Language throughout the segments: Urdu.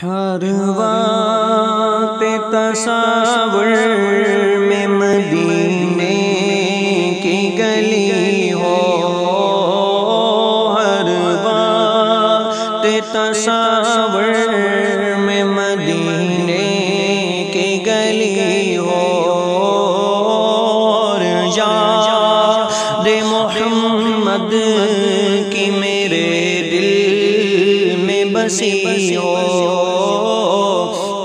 ہر وقت تصور میں مدینے کی گلی ہو، ہر وقت تصور میں مدینے کی گلی ہو، اور یاد محمد کی میرے دل میں بسی ہو۔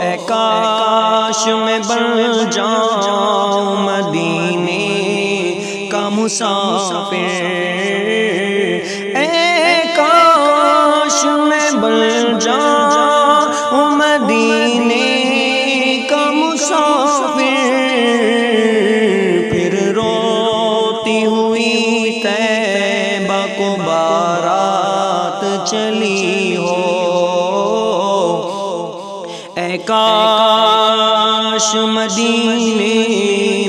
اے کاش میں بن جاؤں مدینے کا مسافر، اے کاش میں بن جاؤں مدینے کا مسافر، پھر روتی ہوئی طیبہ کو بارات چلی ہو۔ اے کاش مدینے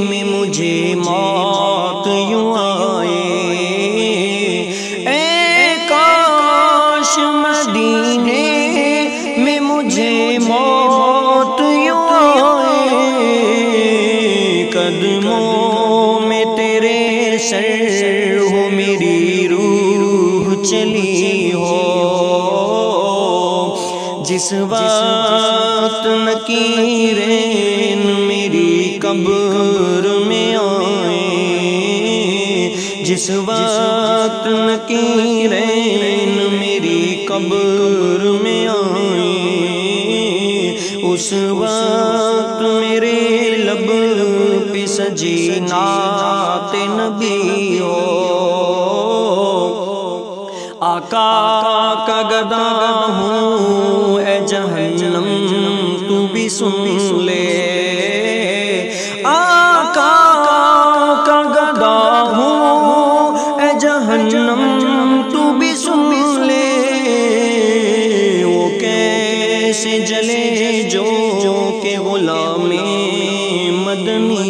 میں مجھے موت یوں آئے، اے کاش مدینے میں مجھے موت یوں آئے، قدموں میں تیرے سر ہو میری روح چلی ہو، جس وقت نکیرین میری قبر میں آئیں، جس وقت نکیرین میری قبر میں آئیں، اس وقت میرے لب پہ سجی نعت نبی ہو۔ آقا کا گدا ہوں اے جہنم تو بھی سن لے، آقا کا گدا ہوں اے جہنم تو بھی سن لے، وہ کیسے جلے جو کہ غلام مدنی